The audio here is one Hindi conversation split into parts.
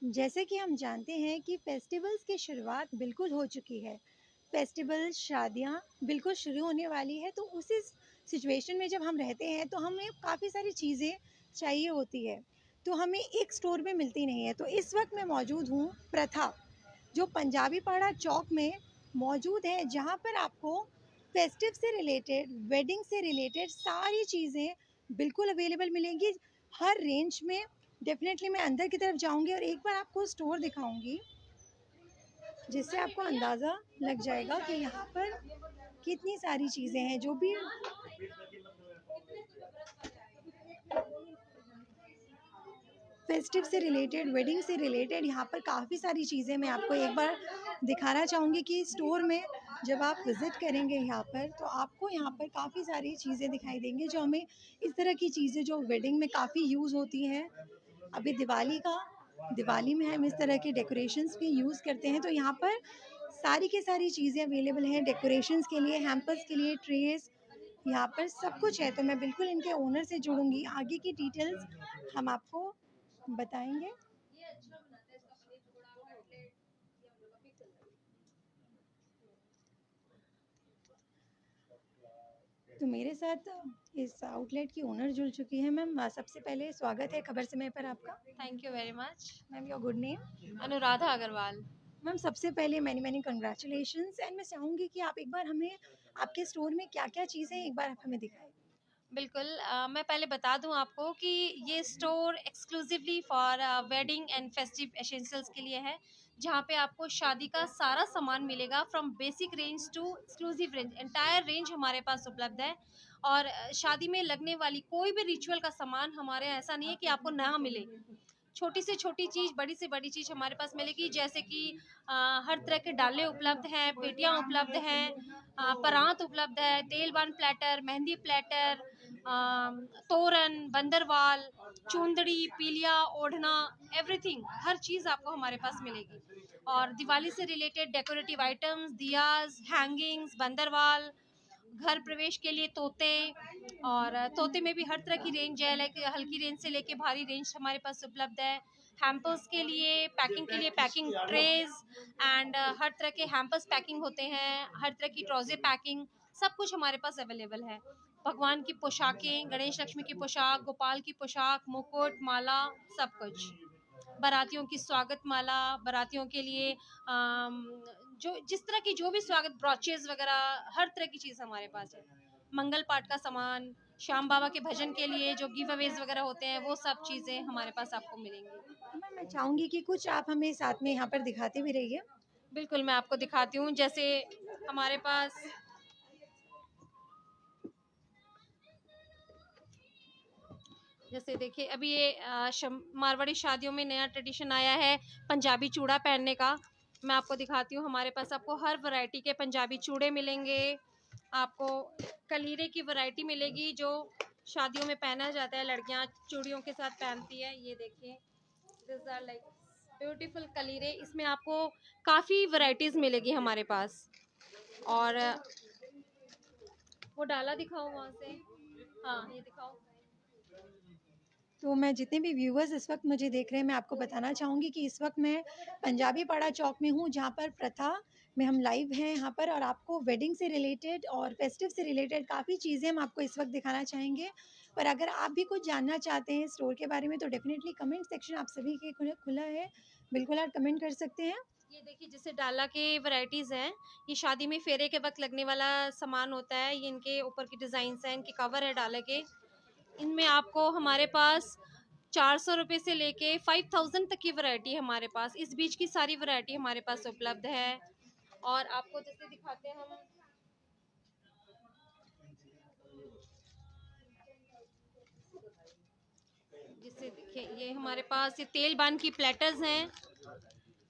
जैसे कि हम जानते हैं कि फेस्टिवल्स की शुरुआत बिल्कुल हो चुकी है। फेस्टिवल, शादियाँ बिल्कुल शुरू होने वाली है, तो उसी सिचुएशन में जब हम रहते हैं तो हमें काफ़ी सारी चीज़ें चाहिए होती है, तो हमें एक स्टोर में मिलती नहीं है। तो इस वक़्त मैं मौजूद हूँ प्रथा, जो पंजाबी पाड़ा चौक में मौजूद है, जहाँ पर आपको फेस्टिव से रिलेटेड, वेडिंग से रिलेटेड सारी चीज़ें बिल्कुल अवेलेबल मिलेंगी, हर रेंज में। डेफ़िनेटली मैं अंदर की तरफ जाऊँगी और एक बार आपको स्टोर दिखाऊँगी, जिससे आपको अंदाज़ा लग जाएगा कि यहाँ पर कितनी सारी चीज़ें हैं, जो भी फेस्टिव से रिलेटेड, वेडिंग से रिलेटेड यहाँ पर काफ़ी सारी चीज़ें मैं आपको एक बार दिखाना चाहूँगी कि स्टोर में जब आप विज़िट करेंगे यहाँ पर, तो आपको यहाँ पर काफ़ी सारी चीज़ें दिखाई देंगी, जो हमें इस तरह की चीज़ें जो वेडिंग में काफ़ी यूज़ होती हैं। अभी दिवाली में हम इस तरह के डेकोरेशंस भी यूज़ करते हैं, तो यहाँ पर सारी की सारी चीज़ें अवेलेबल हैं डेकोरेशंस के लिए, हैम्पर्स के लिए, ट्रेस, यहाँ पर सब कुछ है। तो मैं बिल्कुल इनके ओनर से जुड़ूँगी, आगे की डिटेल्स हम आपको बताएँगे। तो मेरे साथ इस आउटलेट की ओनर जुड़ चुकी हैं मैम। सबसे पहले स्वागत है खबर समय पर आपका। Thank you very much. Ma'am your good name? Anuradha Agarwal. Ma'am सबसे पहले मैनी मैनी कंग्रेचुलेशंस, एंड मैं चाहूँगी कि आप एक बार हमें आपके स्टोर में क्या-क्या चीज़ें हैं, एक बार आप हमें दिखाएँ। बिल्कुल, मैं पहले बता दूं आपको कि ये store exclusively for wedding and festive essentials के लिए है, जहाँ पे आपको शादी का सारा सामान मिलेगा from basic range to exclusive range. Entire range हमारे पास उपलब्ध है। और शादी में लगने वाली कोई भी रिचुअल का सामान हमारे यहाँ ऐसा नहीं है कि आपको ना मिले। छोटी से छोटी चीज़, बड़ी से बड़ी चीज़ हमारे पास मिलेगी, जैसे कि हर तरह के डाले उपलब्ध हैं, पेटियाँ उपलब्ध हैं, परात उपलब्ध है, तेलबान प्लेटर, मेहंदी प्लेटर, तोरन, बंदरवाल, चुंदड़ी, पीलिया, ओढ़ना, एवरीथिंग, हर चीज़ आपको हमारे पास मिलेगी। और दिवाली से related decorative items, Diya's, hangings, बंदरवाल, घर प्रवेश के लिए तोते, और तोते में भी हर तरह की रेंज है, लाइक हल्की रेंज से लेके भारी रेंज हमारे पास उपलब्ध है। हैम्पर्स के लिए पैकिंग ट्रेज, एंड हर तरह के हैम्पर्स पैकिंग होते हैं, हर तरह की ट्रॉजे पैकिंग, सब कुछ हमारे पास अवेलेबल है। भगवान की पोशाकें, गणेश लक्ष्मी की पोशाक, गोपाल की पोशाक, मुकुट, माला, सब कुछ। बारातियों की स्वागत माला, बारातियों के लिए जो जिस तरह की जो भी स्वागत ब्रॉचेस वगैरह, हर तरह की चीज़ हमारे पास है। मंगल पाठ का सामान, श्याम बाबा के भजन के लिए जो गिव अवेज वगैरह होते हैं, वो सब चीज़ें हमारे पास आपको मिलेंगी। तो मैम मैं चाहूँगी कि कुछ आप हमें साथ में यहाँ पर दिखाते भी रहिए। बिल्कुल, मैं आपको दिखाती हूँ। जैसे हमारे पास जैसे देखिए, अभी ये मारवाड़ी शादियों में नया ट्रेडिशन आया है पंजाबी चूड़ा पहनने का। मैं आपको दिखाती हूँ, हमारे पास आपको हर वैरायटी के पंजाबी चूड़े मिलेंगे। आपको कलीरे की वैरायटी मिलेगी, जो शादियों में पहना जाता है, लड़कियां चूड़ियों के साथ पहनती है। ये देखिए, दिस आर लाइक ब्यूटीफुल कलीरे। इसमें आपको काफ़ी वैरायटीज़ मिलेगी हमारे पास। और वो डाला दिखाओ वहाँ से। हाँ, ये दिखाओ। तो मैं जितने भी व्यूअर्स इस वक्त मुझे देख रहे हैं, मैं आपको बताना चाहूँगी कि इस वक्त मैं पंजाबी पाड़ा चौक में हूँ, जहाँ पर प्रथा में हम लाइव हैं यहाँ पर, और आपको वेडिंग से रिलेटेड और फेस्टिव से रिलेटेड काफ़ी चीज़ें हम आपको इस वक्त दिखाना चाहेंगे। पर अगर आप भी कुछ जानना चाहते हैं स्टोर के बारे में, तो डेफिनेटली कमेंट सेक्शन आप सभी के खुला है, बिल्कुल आप कमेंट कर सकते हैं। ये देखिए, जैसे डाला के वैरायटीज हैं, ये शादी में फेरे के वक्त लगने वाला सामान होता है। ये इनके ऊपर की डिजाइन है, इनके कवर है डाले के। इनमें आपको हमारे पास 400 रुपये से लेके 5000 तक की वैरायटी है हमारे पास। इस बीच की सारी वैरायटी हमारे पास उपलब्ध है। और आपको जैसे दिखाते हैं हम, जिससे देखिए, ये हमारे पास ये तेल बान की प्लेटर्स हैं,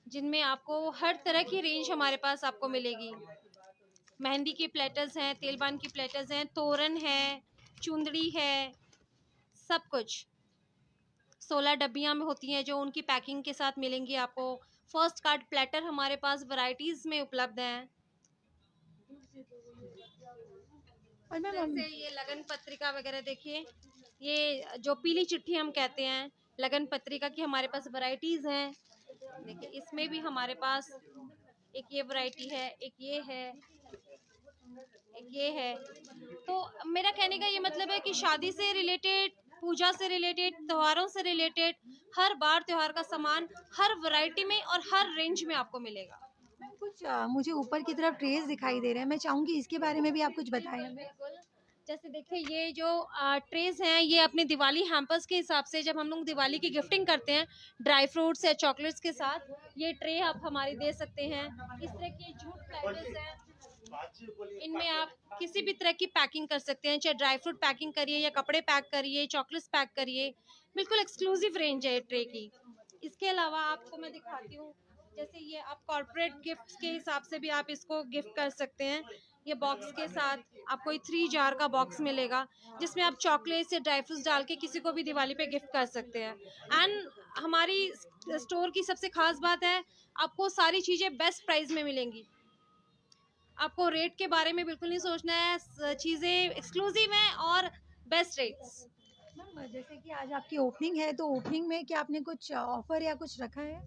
जिनमें आपको हर तरह की रेंज हमारे पास आपको मिलेगी। मेहंदी की प्लेटर्स हैं, तेलबान की प्लेटर्स हैं, तोरन है, चुंदड़ी है, सब कुछ। 16 डब्बियां में होती हैं, जो उनकी पैकिंग के साथ मिलेंगी आपको। फर्स्ट कार्ड प्लेटर हमारे पास वैरायटीज में उपलब्ध हैं। और मैम जैसे ये लगन पत्रिका वगैरह देखिए, ये जो पीली चिट्ठी हम कहते हैं, लगन पत्रिका की हमारे पास वैरायटीज हैं। देखिए इसमें भी हमारे पास एक ये वैरायटी है, एक ये है, एक ये है। तो मेरा कहने का ये मतलब है कि शादी से रिलेटेड, पूजा से रिलेटेड, त्योहारों से रिलेटेड हर बार त्योहार का सामान हर वैरायटी में और हर रेंज में आपको मिलेगा। मैम कुछ मुझे ऊपर की तरफ ट्रेस दिखाई दे रहे हैं, मैं चाहूँगी इसके बारे में भी आप कुछ बताएँ बिल्कुल, हमें। बिल्कुल। जैसे देखिए ये जो ट्रेज़ हैं, ये अपने दिवाली हैम्पर्स के हिसाब से जब हम लोग दिवाली की गिफ्टिंग करते हैं, ड्राई फ्रूट्स या चॉकलेट्स के साथ, ये ट्रे आप हमारी दे सकते हैं। इस तरह के जूट प्लेटर्स हैं, इनमें आप किसी भी तरह की पैकिंग कर सकते हैं, चाहे ड्राई फ्रूट पैकिंग करिए या कपड़े पैक करिए, चॉकलेट्स पैक करिए, बिल्कुल एक्सक्लूसिव रेंज है ट्रे की। इसके अलावा आपको मैं दिखाती हूँ, जैसे ये आप कॉर्पोरेट गिफ्ट्स के हिसाब से भी आप इसको गिफ्ट कर सकते हैं। ये बॉक्स के साथ आपको एक 3 जार का बॉक्स मिलेगा, जिसमें आप चॉकलेट्स या ड्राई फ्रूट्स डाल के किसी को भी दिवाली पे गिफ्ट कर सकते हैं। एंड हमारी स्टोर की सबसे खास बात है, आपको सारी चीज़ें बेस्ट प्राइस में मिलेंगी। आपको रेट के बारे में बिल्कुल नहीं सोचना है, चीज़ें एक्सक्लूसिव हैं और बेस्ट रेट्स। मैम जैसे कि आज आपकी ओपनिंग है, तो ओपनिंग में क्या आपने कुछ ऑफ़र या कुछ रखा है?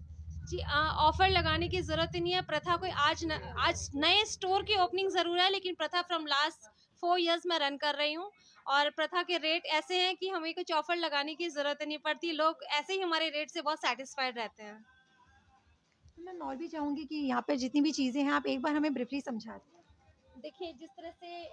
जी ऑफर लगाने की जरूरत ही नहीं है। प्रथा कोई आज नए स्टोर की ओपनिंग जरूर है, लेकिन प्रथा फ्रॉम लास्ट 4 इयर्स मैं रन कर रही हूँ। और प्रथा के रेट ऐसे हैं कि हमें कुछ ऑफर लगाने की जरूरत नहीं पड़ती, लोग ऐसे ही हमारे रेट से बहुत सेटिस्फाइड रहते हैं। तो मैम और भी चाहूँगी कि यहाँ पे जितनी भी चीज़ें हैं, आप एक बार हमें ब्रीफली समझा दें। देखिए जिस तरह से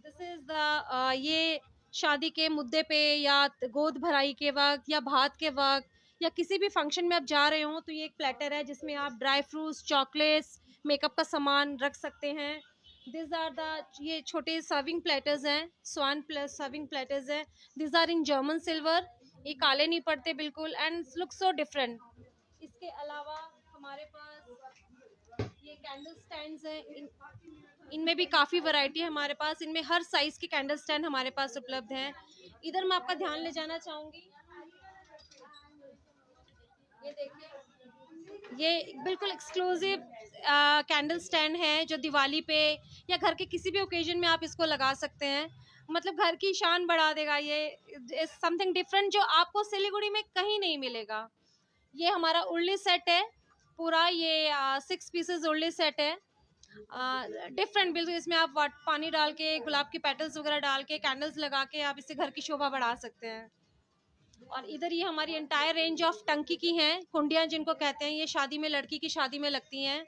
दिस इज द ये शादी के मुद्दे पे या गोद भराई के वक्त या भात के वक्त या किसी भी फंक्शन में आप जा रहे हो, तो ये एक प्लेटर है जिसमें आप ड्राई फ्रूट्स, चॉकलेट्स, मेकअप का सामान रख सकते हैं। दिस आर द ये छोटे सर्विंग प्लेटर्स हैं, स्वान प्लस सर्विंग प्लेटर्स हैं। This are in German silver, ये काले नहीं पड़ते बिल्कुल एंड लुक सो डिफरेंट। इसके अलावा हमारे पास ये कैंडल स्टैंड्स हैं, इनमें भी काफ़ी वैरायटी है हमारे पास, इनमें हर साइज़ के कैंडल स्टैंड हमारे पास उपलब्ध हैं। इधर मैं आपका ध्यान ले जाना चाहूँगी, ये देखिए, ये बिल्कुल एक्सक्लूसिव कैंडल स्टैंड है जो दिवाली पे या घर के किसी भी ओकेजन में आप इसको लगा सकते हैं। मतलब घर की शान बढ़ा देगा ये, समथिंग डिफरेंट जो आपको सिलीगुड़ी में कहीं नहीं मिलेगा। ये हमारा उर्ली सेट है, पूरा ये 6 पीसेस उर्ली सेट है। डिफरेंट बिल्कुल, इसमें आप पानी डाल के, गुलाब के पेटल्स वगैरह डाल के, कैंडल्स लगा के आप इससे घर की शोभा बढ़ा सकते हैं। और इधर ये हमारी एंटायर रेंज ऑफ टंकी की हैं, कुंडियाँ जिनको कहते हैं, ये शादी में, लड़की की शादी में लगती हैं।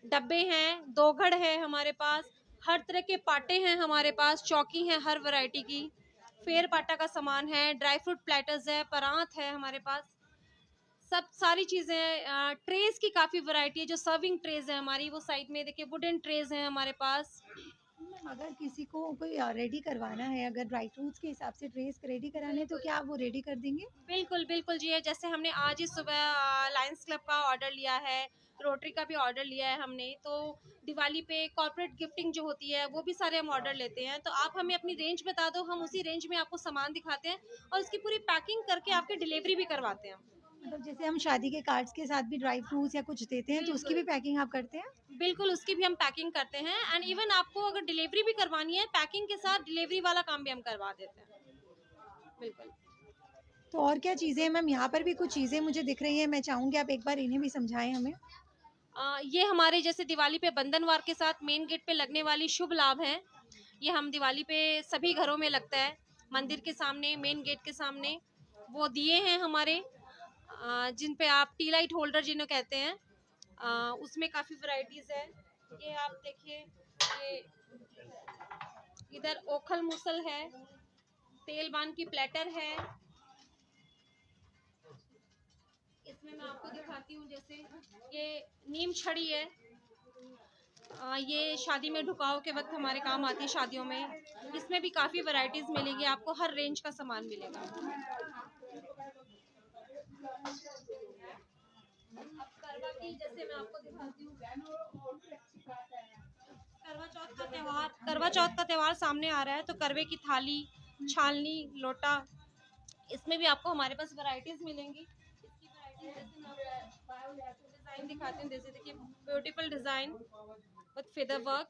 डब्बे हैं, दोघड़ है हमारे पास, हर तरह के पाटे हैं हमारे पास, चौकी हैं हर वैरायटी की, फेर पाटा का सामान है, ड्राई फ्रूट प्लेटर्स है, परात है हमारे पास, सब सारी चीज़ें। ट्रेज़ की काफ़ी वैरायटी है, जो सर्विंग ट्रेज़ है हमारी, वो साइड में देखिए वुडन ट्रेज़ हैं हमारे पास। मैम अगर किसी को कोई रेडी करवाना है, अगर ड्राई फ्रूट्स के हिसाब से ट्रेस रेडी कराने हैं, तो बिल्कुल। क्या आप वो रेडी कर देंगे? बिल्कुल, बिल्कुल जी, जैसे हमने आज ही सुबह लायंस क्लब का ऑर्डर लिया है, रोटरी का भी ऑर्डर लिया है हमने, तो दिवाली पे कॉर्पोरेट गिफ्टिंग जो होती है, वो भी सारे हम ऑर्डर लेते हैं। तो आप हमें अपनी रेंज बता दो, हम उसी रेंज में आपको सामान दिखाते हैं और उसकी पूरी पैकिंग करके आपकी डिलीवरी भी करवाते हैं। मतलब जैसे हम शादी के कार्ड्स के साथ भी ड्राई फ्रूट्स या कुछ देते हैं, तो उसकी बिल्कुल। भी पैकिंग आप करते हैं? बिल्कुल, उसकी भी हम पैकिंग करते हैं एंड इवन आपको अगर डिलीवरी भी करवानी है, पैकिंग के साथ डिलीवरी वाला काम भी हम करवा देते हैं। बिल्कुल। तो और क्या चीज़ें हैं मैम? यहाँ पर भी कुछ चीज़ें मुझे दिख रही हैं, मैं चाहूँगी आप एक बार इन्हें भी समझाएँ हमें। ये हमारे जैसे दिवाली पे बंधनवार के साथ मेन गेट पे लगने वाली शुभ लाभ हैं। ये हम दिवाली पे सभी घरों में लगता है, मंदिर के सामने, मेन गेट के सामने। वो दिए हैं हमारे, जिन पे आप टी लाइट होल्डर जिन्हें कहते हैं, उसमें काफ़ी वैराइटीज़ है। ये आप देखिए, ये इधर ओखल मुसल है, तेल बान की प्लेटर है। इसमें मैं आपको दिखाती हूँ, जैसे ये नीम छड़ी है, ये शादी में ढुकाव के वक्त हमारे काम आती है शादियों में। इसमें भी काफ़ी वैरायटीज़ मिलेगी आपको, हर रेंज का सामान मिलेगा। अब करवा की जैसे मैं आपको दिखाती हूँ, करवा चौथ का त्योहार सामने आ रहा है, तो करवे की थाली, छालनी, लोटा, इसमें भी आपको हमारे पास वैरायटीज़ मिलेंगी। इसकी वैरायटीज़ जैसे मैं आपको डिज़ाइन दिखाती हूँ, जैसे देखिए beautiful design with feather work.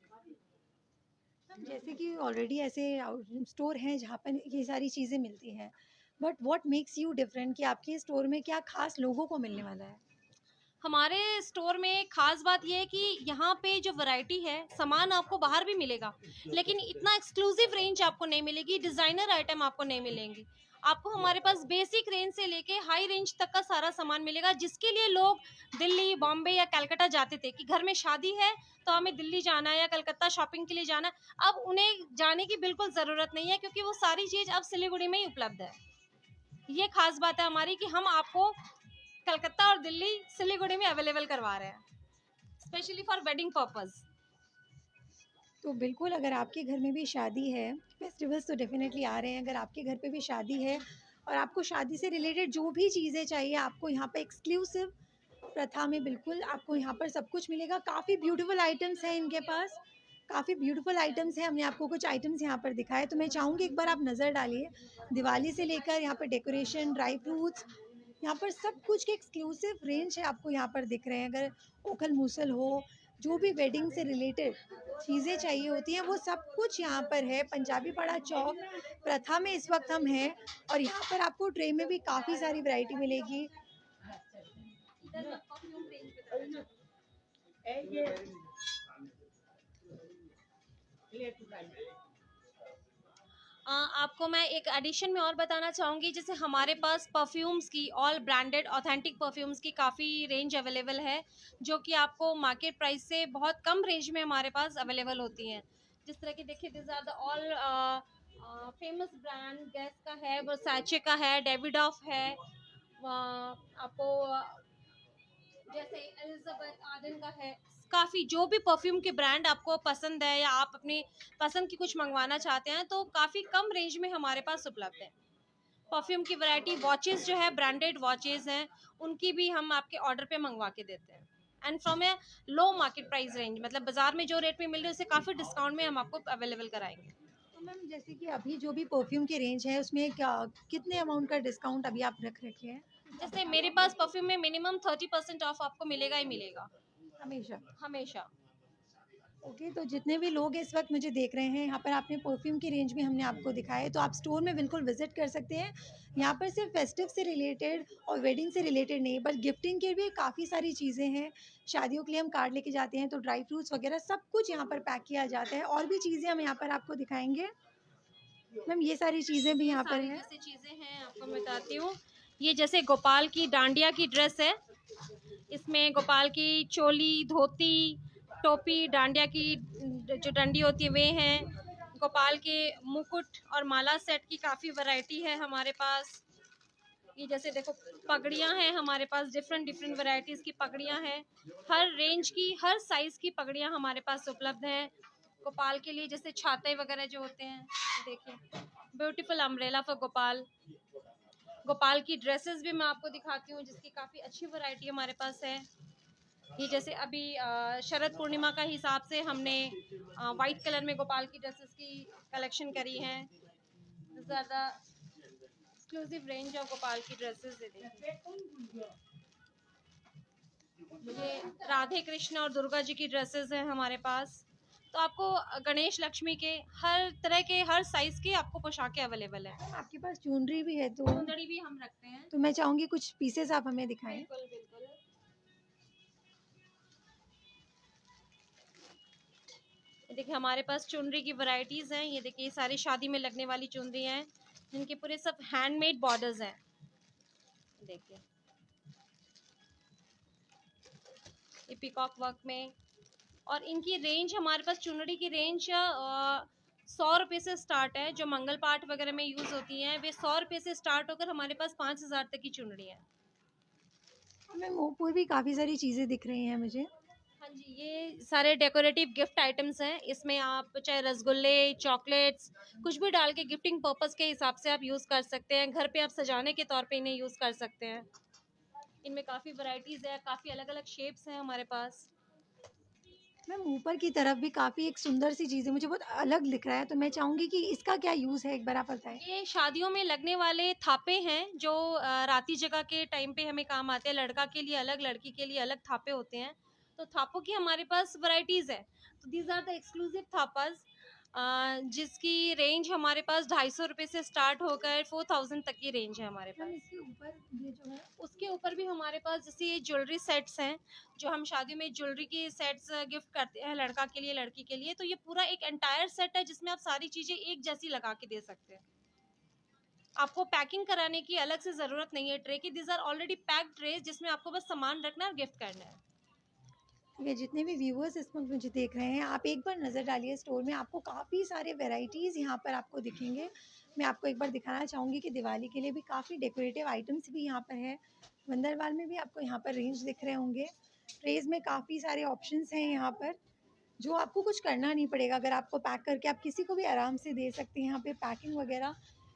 Ma'am जैसे कि ऑलरेडी ऐसे स्टोर हैं जहाँ पर ये सारी चीज़ें मिलती हैं, but what makes you different कि आपके स्टोर में क्या खास लोगों को मिलने वाला है? हमारे स्टोर में खास बात ये है कि यहाँ पे जो वैरायटी है, सामान आपको बाहर भी मिलेगा, लेकिन इतना एक्सक्लूसिव रेंज आपको नहीं मिलेगी, डिजाइनर आइटम आपको नहीं मिलेंगी। आपको हमारे पास बेसिक रेंज से लेके हाई रेंज तक का सारा सामान मिलेगा, जिसके लिए लोग दिल्ली, बॉम्बे या कलकत्ता जाते थे कि घर में शादी है तो हमें दिल्ली जाना है या कलकत्ता शॉपिंग के लिए जाना है। अब उन्हें जाने की बिल्कुल जरूरत नहीं है, क्योंकि वो सारी चीज अब सिलीगुड़ी में ही उपलब्ध है। ये खास बात है हमारी कि हम आपको कलकत्ता और दिल्ली, सिलीगुड़ी में अवेलेबल करवा रहे हैं, स्पेशली फॉर वेडिंग पर्पस। तो बिल्कुल, अगर आपके घर में भी शादी है, फेस्टिवल्स तो डेफ़िनेटली आ रहे हैं, अगर आपके घर पे भी शादी है और आपको शादी से रिलेटेड जो भी चीज़ें चाहिए, आपको यहाँ पे एक्सक्लूसिव प्रथा में बिल्कुल आपको यहाँ पर सब कुछ मिलेगा। काफ़ी ब्यूटीफुल आइटम्स हैं इनके पास, काफ़ी ब्यूटीफुल आइटम्स हैं। हमने आपको कुछ आइटम्स यहाँ पर दिखाए, तो मैं चाहूँगी एक बार आप नज़र डालिए। दिवाली से लेकर यहाँ पर डेकोरेशन, ड्राई फ्रूट्स, यहाँ पर सब कुछ के एक्सक्लूसिव रेंज है आपको यहाँ पर दिख रहे हैं। अगर ओखल-मूसल हो, जो भी वेडिंग से रिलेटेड चीज़ें चाहिए होती हैं, वो सब कुछ यहाँ पर है। पंजाबी पाड़ा चौक प्रथा में इस वक्त हम हैं और यहाँ पर आपको ट्रे में भी काफ़ी सारी वैरायटी मिलेगी। आपको मैं एक एडिशन में और बताना चाहूँगी, जैसे हमारे पास परफ्यूम्स की, ऑल ब्रांडेड ऑथेंटिक परफ्यूम्स की काफ़ी रेंज अवेलेबल है, जो कि आपको मार्केट प्राइस से बहुत कम रेंज में हमारे पास अवेलेबल होती हैं। जिस तरह की देखिए, this are the all famous brand, gas का है, वर्साचे का है, डेविडॉफ है, आपको जैसे एलिजाबेथ आर्डन का है। काफ़ी जो भी परफ्यूम के ब्रांड आपको पसंद है या आप अपनी पसंद की कुछ मंगवाना चाहते हैं, तो काफ़ी कम रेंज में हमारे पास उपलब्ध है। परफ्यूम की वैरायटी, वॉचेस जो है ब्रांडेड वॉचेस हैं, उनकी भी हम आपके ऑर्डर पे मंगवा के देते हैं, and from A low market price range, मतलब बाजार में जो रेट में मिल रही है उससे काफ़ी डिस्काउंट में हम आपको अवेलेबल कराएंगे। तो मैम, जैसे कि अभी जो भी परफ्यूम की रेंज है, उसमें क्या कितने अमाउंट का डिस्काउंट अभी आप रख रखे हैं? जैसे मेरे पास परफ्यूम में मिनिमम 30% ऑफ आपको मिलेगा ही मिलेगा, हमेशा। हमेशा। ओके, तो जितने भी लोग इस वक्त मुझे देख रहे हैं, यहाँ पर आपने परफ्यूम की रेंज भी हमने आपको दिखाए, तो आप स्टोर में बिल्कुल विजिट कर सकते हैं। यहाँ पर सिर्फ फेस्टिव से रिलेटेड और वेडिंग से रिलेटेड नहीं, बट गिफ्टिंग के भी काफ़ी सारी चीज़ें हैं। शादियों के लिए हम कार्ड लेके जाते हैं, तो ड्राई फ्रूट्स वगैरह सब कुछ यहाँ पर पैक किया जाता है। और भी चीज़ें हम यहाँ पर आपको दिखाएंगे। मैम, ये सारी चीज़ें भी ये यहाँ पर सारी हैं। जैसे चीज़ें हैं आपको मैं बताती हूँ। ये जैसे गोपाल की डांडिया की ड्रेस है, इसमें गोपाल की चोली, धोती, टोपी, डांडिया की जो डंडी होती है वे हैं। गोपाल के मुकुट और माला सेट की काफ़ी वैरायटी है हमारे पास। ये जैसे देखो, पगड़ियाँ हैं हमारे पास, डिफरेंट डिफरेंट वैरायटीज़ की पगड़ियाँ हैं। हर रेंज की, हर साइज़ की पगड़ियाँ हमारे पास उपलब्ध हैं। गोपाल के लिए जैसे छाते वगैरह जो होते हैं, देखिए beautiful umbrella for Gopal. Gopal की ड्रेसेस भी मैं आपको दिखाती हूँ, जिसकी काफ़ी अच्छी वैरायटी हमारे पास है। ये जैसे अभी शरद पूर्णिमा का हिसाब से हमने वाइट कलर में गोपाल की ड्रेसेस की कलेक्शन करी है। ज़्यादा एक्सक्लूसिव रेंज ऑफ गोपाल की ड्रेसेस दे देखिए। ये राधे कृष्ण और दुर्गा जी की ड्रेसेस हैं हमारे पास। तो आपको गणेश लक्ष्मी के हर तरह के, हर साइज के आपको पोशाकें अवेलेबल है। आपके पास ज्वेलरी भी है, चुंदड़ी भी हम रखते हैं। तो मैं चाहूँगी कुछ पीसेस आप हमें दिखाएं। बिल्कुल बिल्कुल। ये देखिए, हमारे पास चुनरी की वैरायटीज हैं। ये देखिए, ये सारी शादी में लगने वाली चुनरी हैं, जिनके पूरे सब हैंडमेड बॉर्डर्स हैं। देखिए, ये पीकॉक वर्क में, और इनकी रेंज, हमारे पास चुनरी की रेंज 100 रुपये से स्टार्ट है। जो मंगल पाठ वगैरह में यूज़ होती हैं, वे 100 रुपये से स्टार्ट होकर हमारे पास 5,000 तक की चुनरी है। मैम, और भी काफ़ी सारी चीज़ें दिख रही हैं मुझे। हाँ जी, ये सारे डेकोरेटिव गिफ्ट आइटम्स हैं। इसमें आप चाहे रसगुल्ले, चॉकलेट्स, कुछ भी डाल के गिफ्टिंग पर्पस के हिसाब से आप यूज़ कर सकते हैं। घर पे आप सजाने के तौर पे इन्हें यूज़ कर सकते हैं। इनमें काफ़ी वैरायटीज़ है, काफ़ी अलग अलग शेप्स हैं हमारे पास। मैम, ऊपर की तरफ भी काफ़ी एक सुंदर सी चीज़ है, मुझे बहुत अलग दिख रहा है, तो मैं चाहूँगी कि इसका क्या यूज़ है, एक बार आप बताएं। ये शादियों में लगने वाले थापे हैं, जो राती जगह के टाइम पे हमें काम आते हैं। लड़का के लिए अलग, लड़की के लिए अलग थापे होते हैं। तो थापों की हमारे पास वैरायटीज़ है। तो these are the exclusive Thapas. जिसकी रेंज हमारे पास ₹250 से स्टार्ट होकर 4000 तक की रेंज है हमारे मैम पास। इसके ऊपर ये जो है उसके ऊपर भी हमारे पास जैसे ये ज्वेलरी सेट्स हैं, जो हम शादियों में ज्वेलरी की सेट्स गिफ्ट करते हैं लड़का के लिए, लड़की के लिए, तो ये पूरा एक एंटायर सेट है जिसमें आप सारी चीज़ें एक जैसी लगा के दे सकते हैं। आपको पैकिंग कराने की अलग से ज़रूरत नहीं है ट्रे की, दीज़ आर ऑलरेडी पैक्ड ट्रेज़ जिसमें आपको बस सामान रखना है और गिफ्ट करना है। ठीक है, जितने भी व्यूअर्स इस वक्त मुझे देख रहे हैं, आप एक बार नज़र डालिए स्टोर में, आपको काफ़ी सारे वैराइटीज़ यहाँ पर आपको दिखेंगे। मैं आपको एक बार दिखाना चाहूँगी कि दिवाली के लिए भी काफ़ी डेकोरेटिव आइटम्स भी यहाँ पर है। वंदरवाल में भी आपको यहाँ पर रेंज दिख रहे होंगे। ट्रेज़ में काफ़ी सारे ऑप्शंस हैं यहाँ पर, जो आपको कुछ करना नहीं पड़ेगा। अगर आपको पैक करके आप किसी को भी आराम से दे सकते हैं। यहाँ पे पैकिंग वगैरह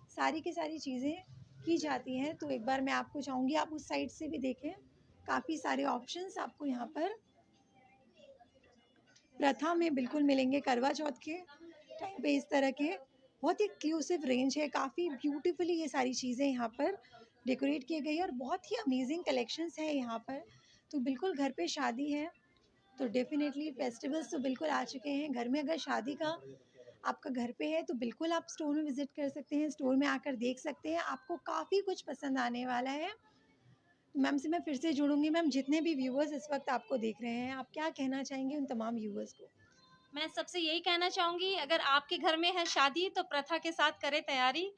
सारी की सारी चीज़ें की जाती हैं। तो एक बार मैं आपको चाहूँगी आप उस साइड से भी देखें, काफ़ी सारे ऑप्शंस आपको यहाँ पर प्रथा में बिल्कुल मिलेंगे। करवा चौथ के टाइम पे इस तरह के बहुत ही एक्सक्लूसिव रेंज है, काफ़ी ब्यूटीफुली ये सारी चीज़ें यहाँ पर डेकोरेट की गई है और बहुत ही अमेजिंग कलेक्शंस है यहाँ पर। तो बिल्कुल घर पे शादी है तो डेफिनेटली फेस्टिवल्स तो बिल्कुल आ चुके हैं। घर में अगर शादी का आपका घर पे है तो बिल्कुल आप स्टोर में विज़िट कर सकते हैं, स्टोर में आकर देख सकते हैं, आपको काफ़ी कुछ पसंद आने वाला है। मैम से मैं फिर से जुड़ूंगी। मैम, जितने भी व्यूवर्स इस वक्त आपको देख रहे हैं, आप क्या कहना चाहेंगे उन तमाम व्यूवर्स को? मैं सबसे यही कहना चाहूँगी, अगर आपके घर में है शादी तो प्रथा के साथ करें तैयारी।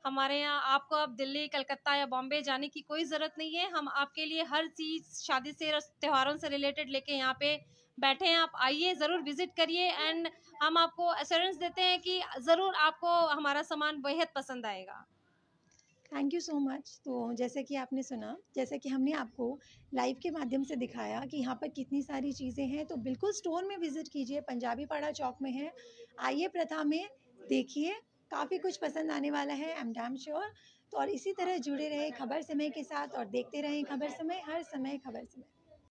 हमारे यहाँ आपको अब दिल्ली, कलकत्ता या बॉम्बे जाने की कोई ज़रूरत नहीं है। हम आपके लिए हर चीज़ शादी से और त्योहारों से रिलेटेड लेके यहाँ पे बैठे हैं। आप आइए, ज़रूर विज़िट करिए एंड हम आपको एश्योरेंस देते हैं कि ज़रूर आपको हमारा सामान बेहद पसंद आएगा। Thank you so much. तो जैसे कि आपने सुना, जैसे कि हमने आपको लाइव के माध्यम से दिखाया कि यहाँ पर कितनी सारी चीज़ें हैं, तो बिल्कुल स्टोर में विज़िट कीजिए, पंजाबी पाड़ा चौक में है। आइए प्रथा में, देखिए, काफ़ी कुछ पसंद आने वाला है, आई एम डैम श्योर। तो और इसी तरह जुड़े रहें खबर समय के साथ और देखते रहें खबर समय, हर समय खबर समय।